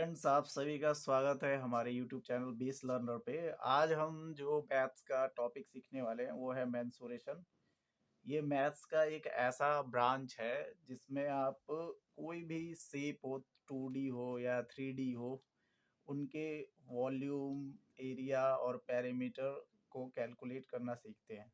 Friends, आप सभी का स्वागत है हमारे यूट्यूब चैनल बेस लर्नर पे। आज हम जो मैथ्स का टॉपिक सीखने वाले हैं वो है मेंसुरेशन। ये मैथ्स का एक ऐसा ब्रांच है जिसमें आप कोई भी शेप हो, 2D हो या 3D हो, उनके वॉल्यूम, एरिया और पेरीमीटर को कैलकुलेट करना सीखते हैं।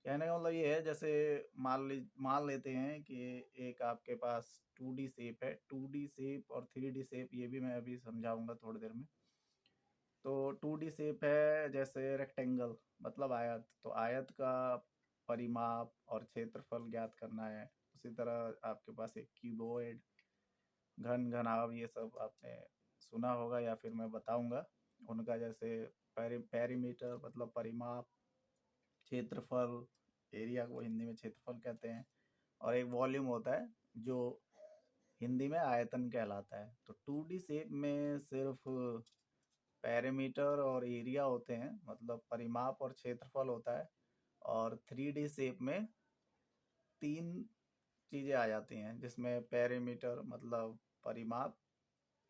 कहने का मतलब ये है, जैसे मान लेते हैं कि एक आपके पास 2D शेप है। 2D शेप और 3D शेप ये भी मैं अभी समझाऊंगा थोड़ी देर में। तो 2D शेप है जैसे रेक्टेंगल, मतलब आयत। तो आयत का परिमाप और क्षेत्रफल ज्ञात करना है। उसी तरह आपके पास एक क्यूबॉइड, घन, घनाभ, ये सब आपने सुना होगा या फिर मैं बताऊंगा उनका। जैसे पेरीमीटर मतलब परिमाप, क्षेत्रफल, एरिया को हिंदी में क्षेत्रफल कहते हैं, और एक वॉल्यूम होता है जो हिंदी में आयतन कहलाता है। तो 2D शेप में सिर्फ पैरामीटर और एरिया होते हैं, मतलब परिमाप और क्षेत्रफल होता है। और 3D शेप में तीन चीज़ें आ जाती हैं, जिसमें पैरामीटर मतलब परिमाप,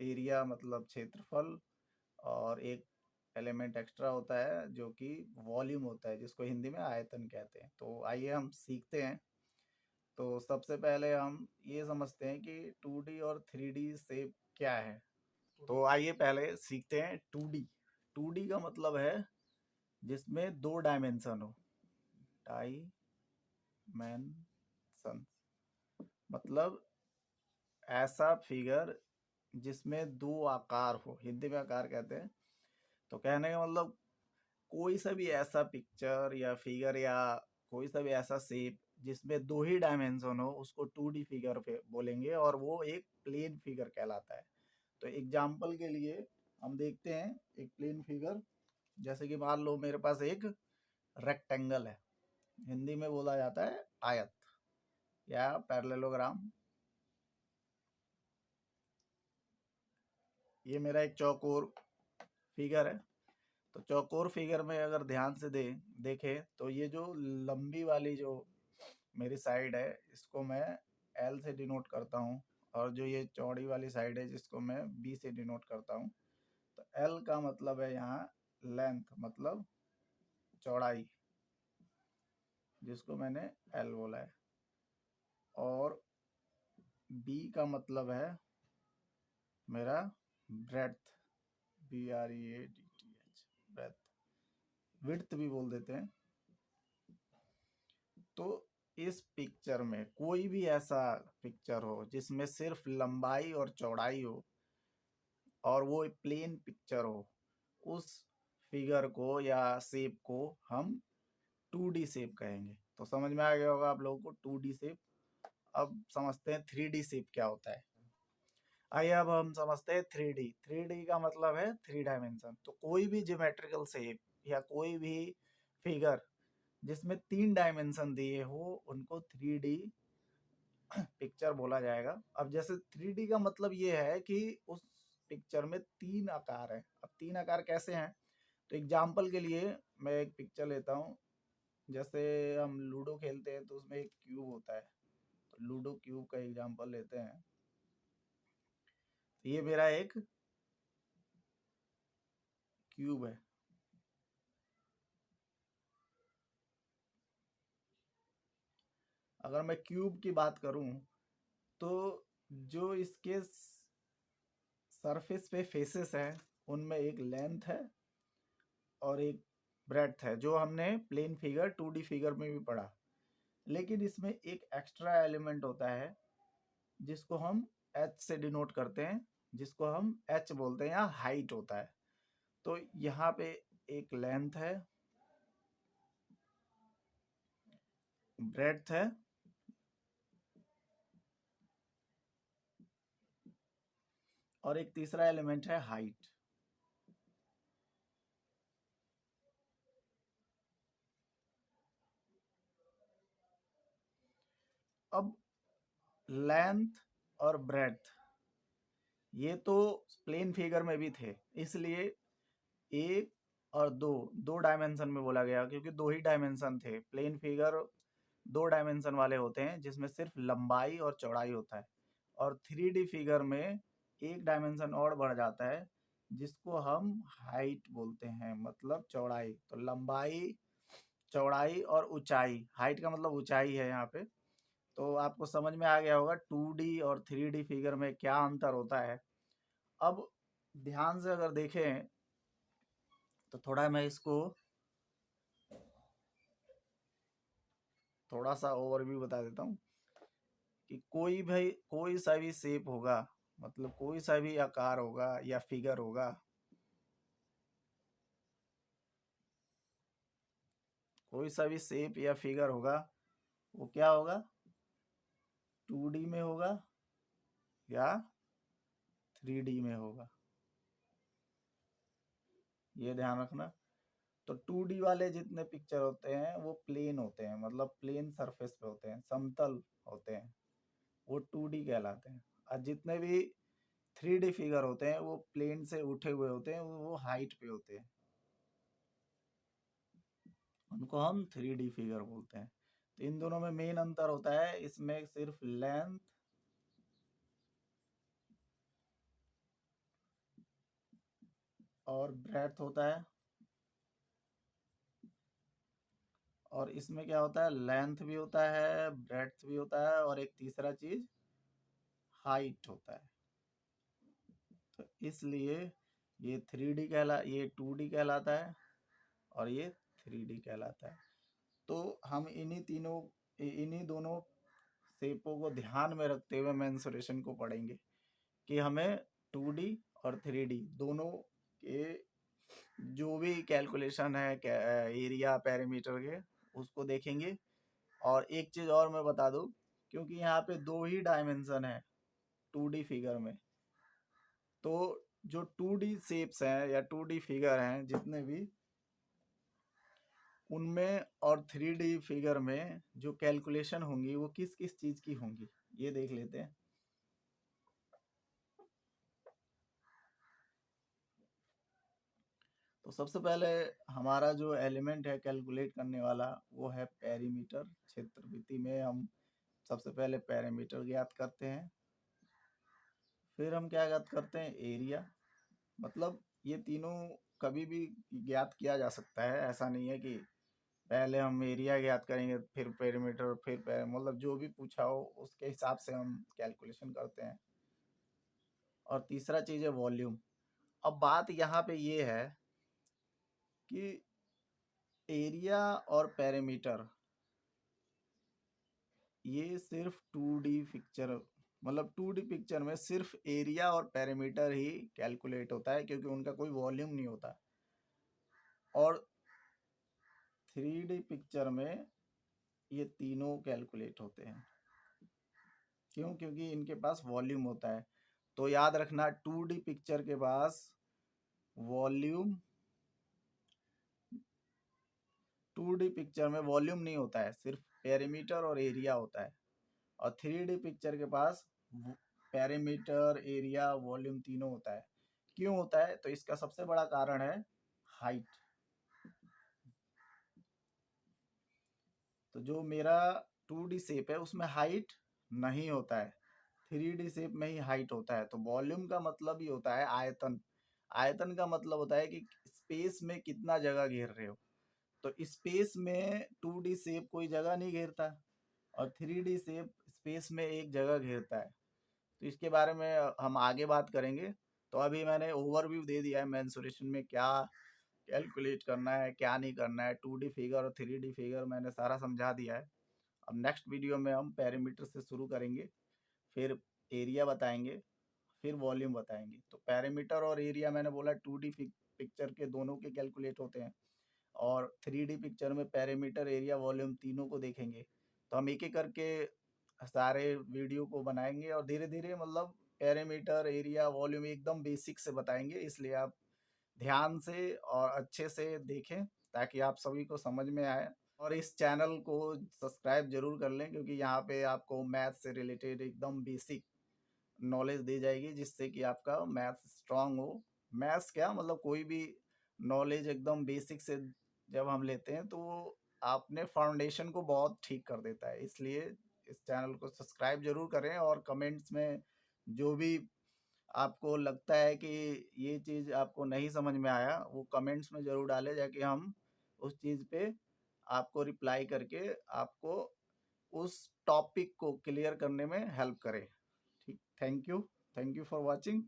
एरिया मतलब क्षेत्रफल, और एक एलिमेंट एक्स्ट्रा होता है जो कि वॉल्यूम होता है, जिसको हिंदी में आयतन कहते हैं। तो आइए हम सीखते हैं। तो सबसे पहले हम ये समझते हैं कि 2D और 3D शेप क्या है। तो आइए पहले सीखते हैं 2D। 2D का मतलब है जिसमें दो डायमेंशन हो। डायमेंशन मतलब ऐसा फिगर जिसमें दो आकार हो, हिंदी में आकार कहते हैं। तो कहने का मतलब कोई सा भी ऐसा पिक्चर या फिगर या कोई सा भी ऐसा शेप जिसमें दो ही डायमेंशन हो, उसको 2D फिगर पे बोलेंगे, और वो एक प्लेन फिगर कहलाता है। तो एग्जाम्पल के लिए हम देखते हैं एक प्लेन फिगर। जैसे कि मान लो मेरे पास एक रेक्टेंगल है, हिंदी में बोला जाता है आयत या पैरेललोग्राम। ये मेरा एक चौकोर फिगर है। तो चौकोर फिगर में अगर ध्यान से देखे तो ये जो लंबी वाली जो मेरी साइड है, इसको मैं एल से डिनोट करता हूँ, और जो ये चौड़ी वाली साइड है जिसको मैं बी से डिनोट करता हूँ। तो एल का मतलब है यहाँ लेंथ, मतलब चौड़ाई, जिसको मैंने एल बोला है। और बी का मतलब है मेरा ब्रेड्थ, BREADTH, ब्रेड्थ, विड्थ भी बोल देते हैं। तो इस पिक्चर में कोई भी ऐसा पिक्चर हो जिसमें सिर्फ लंबाई और चौड़ाई हो, और वो प्लेन पिक्चर हो, उस फिगर को या शेप को हम 2D शेप कहेंगे। तो समझ में आ गया होगा आप लोगों को 2D शेप। अब समझते हैं 3D शेप क्या होता है। आइए अब हम समझते हैं 3D। 3D का मतलब है 3 डायमेंशन। तो कोई भी ज्योमेट्रिकल शेप या कोई भी फिगर जिसमें 3 डायमेंशन दिए हो, उनको 3D पिक्चर बोला जाएगा। अब जैसे 3D का मतलब ये है कि उस पिक्चर में 3 आकार है। अब 3 आकार कैसे हैं? तो एग्जाम्पल के लिए मैं एक पिक्चर लेता हूँ। जैसे हम लूडो खेलते हैं तो उसमें एक क्यूब होता है। तो लूडो क्यूब का एग्जाम्पल लेते हैं। तो ये मेरा एक क्यूब है। अगर मैं क्यूब की बात करूं तो जो इसके सरफेस पे फेसेस हैं, उनमें एक लेंथ है और एक ब्रेड्थ है, जो हमने प्लेन फिगर 2D फिगर में भी पढ़ा। लेकिन इसमें एक एक्स्ट्रा एलिमेंट होता है जिसको हम एच से डिनोट करते हैं, जिसको हम एच बोलते हैं, या हाइट होता है। तो यहाँ पे एक लेंथ है, ब्रेड्थ है, और एक तीसरा एलिमेंट है हाइट। अब लेंथ और ब्रेड्थ ये तो प्लेन फिगर में भी थे, इसलिए एक और दो, दो डायमेंशन में बोला गया, क्योंकि दो ही डायमेंशन थे। प्लेन फिगर दो डायमेंशन वाले होते हैं जिसमें सिर्फ लंबाई और चौड़ाई होता है। और 3D फिगर में एक डायमेंशन और बढ़ जाता है, जिसको हम हाइट बोलते हैं, मतलब चौड़ाई। तो लंबाई, चौड़ाई और ऊंचाई, हाइट का मतलब ऊंचाई है यहाँ पे। तो आपको समझ में आ गया होगा 2D और 3D फिगर में क्या अंतर होता है। अब ध्यान से अगर देखें तो थोड़ा मैं इसको थोड़ा सा ओवरव्यू बता देता हूँ कि कोई सा भी शेप होगा, मतलब कोई सा भी आकार होगा या फिगर होगा, कोई सा भी शेप या फिगर होगा, वो क्या होगा, 2D में होगा या 3D में होगा, ये ध्यान रखना। तो 2D वाले जितने पिक्चर होते हैं वो प्लेन होते हैं, मतलब प्लेन सरफेस पे होते हैं, समतल होते हैं, वो 2D कहलाते हैं। और जितने भी 3D फिगर होते हैं वो प्लेन से उठे हुए होते हैं, वो हाइट पे होते हैं, उनको हम 3D फिगर बोलते हैं। तो इन दोनों में मेन अंतर होता है, इसमें सिर्फ लेंथ और ब्रेड्थ होता है, और इसमें क्या होता है, लेंथ भी होता है, ब्रेड्थ भी होता है, और एक तीसरा चीज हाइट होता है। तो इसलिए ये 2D कहलाता है और ये 3D कहलाता है। तो हम इन्हीं दोनों शेपों को ध्यान में रखते हुए मेंसुरेशन को पढ़ेंगे कि हमें 2D और 3D दोनों के जो भी कैलकुलेशन है एरिया पेरीमीटर के, उसको देखेंगे। और एक चीज और मैं बता दूं, क्योंकि यहाँ पे दो ही डायमेंशन है 2D फिगर में, तो जो 2D शेप्स हैं या 2D फिगर हैं जितने भी, उनमें और 3D फिगर में जो कैलकुलेशन होंगी वो किस किस चीज की होंगी, ये देख लेते हैं। तो सबसे पहले हमारा जो एलिमेंट है कैलकुलेट करने वाला, वो है पेरीमीटर। क्षेत्रफिति में हम सबसे पहले पेरीमीटर ज्ञात करते हैं, फिर हम क्या ज्ञात करते हैं, एरिया। मतलब ये तीनों कभी भी ज्ञात किया जा सकता है, ऐसा नहीं है कि पहले हम एरिया ज्ञात करेंगे फिर पेरीमीटर मतलब जो भी पूछा हो उसके हिसाब से हम कैलकुलेशन करते हैं। और तीसरा चीज है वॉल्यूम। अब बात यहाँ पे ये है कि एरिया और पेरीमीटर ये सिर्फ 2D पिक्चर, मतलब 2D पिक्चर में सिर्फ एरिया और पेरीमीटर ही कैलकुलेट होता है, क्योंकि उनका कोई वॉल्यूम नहीं होता। और 3D पिक्चर में ये तीनों कैलकुलेट होते हैं। क्यों? क्योंकि इनके पास वॉल्यूम होता है। तो याद रखना 2D पिक्चर के पास वॉल्यूम 2D पिक्चर में वॉल्यूम नहीं होता है, सिर्फ पेरीमीटर और एरिया होता है। और 3D पिक्चर के पास पेरीमीटर, एरिया, वॉल्यूम तीनों होता है। क्यों होता है? तो इसका सबसे बड़ा कारण है हाइट। तो जो मेरा 2D शेप है उसमें हाइट नहीं होता है, 3D शेप में ही हाइट होता है। तो वॉल्यूम का मतलब ही होता है आयतन। आयतन का मतलब होता है कि स्पेस में कितना जगह घेर रहे हो। तो स्पेस में 2D शेप कोई जगह नहीं घेरता, और 3D शेप स्पेस में एक जगह घेरता है। तो इसके बारे में हम आगे बात करेंगे। तो अभी मैंने ओवरव्यू दे दिया है मेंसुरेशन में क्या कैलकुलेट करना है, क्या नहीं करना है, 2D फिगर और 3D फिगर मैंने सारा समझा दिया है। अब नेक्स्ट वीडियो में हम पेरीमीटर से शुरू करेंगे, फिर एरिया बताएंगे, फिर वॉल्यूम बताएंगे। तो पेरीमीटर और एरिया मैंने बोला 2D पिक्चर के दोनों के कैलकुलेट होते हैं, और 3D पिक्चर में पेरीमीटर, एरिया, वॉल्यूम तीनों को देखेंगे। तो हम एक एक करके सारे वीडियो को बनाएंगे, और धीरे धीरे मतलब पेरीमीटर, एरिया, वॉल्यूम एकदम बेसिक से बताएंगे। इसलिए आप ध्यान से और अच्छे से देखें ताकि आप सभी को समझ में आए। और इस चैनल को सब्सक्राइब जरूर कर लें, क्योंकि यहाँ पे आपको मैथ से रिलेटेड एकदम बेसिक नॉलेज दी जाएगी, जिससे कि आपका मैथ स्ट्रांग हो। मैथ्स क्या, मतलब कोई भी नॉलेज एकदम बेसिक से जब हम लेते हैं तो वो आपने फाउंडेशन को बहुत ठीक कर देता है। इसलिए इस चैनल को सब्सक्राइब जरूर करें, और कमेंट्स में जो भी आपको लगता है कि ये चीज़ आपको नहीं समझ में आया, वो कमेंट्स में ज़रूर डालें, जाके हम उस चीज़ पे आपको रिप्लाई करके आपको उस टॉपिक को क्लियर करने में हेल्प करें। ठीक, थैंक यू फॉर वॉचिंग।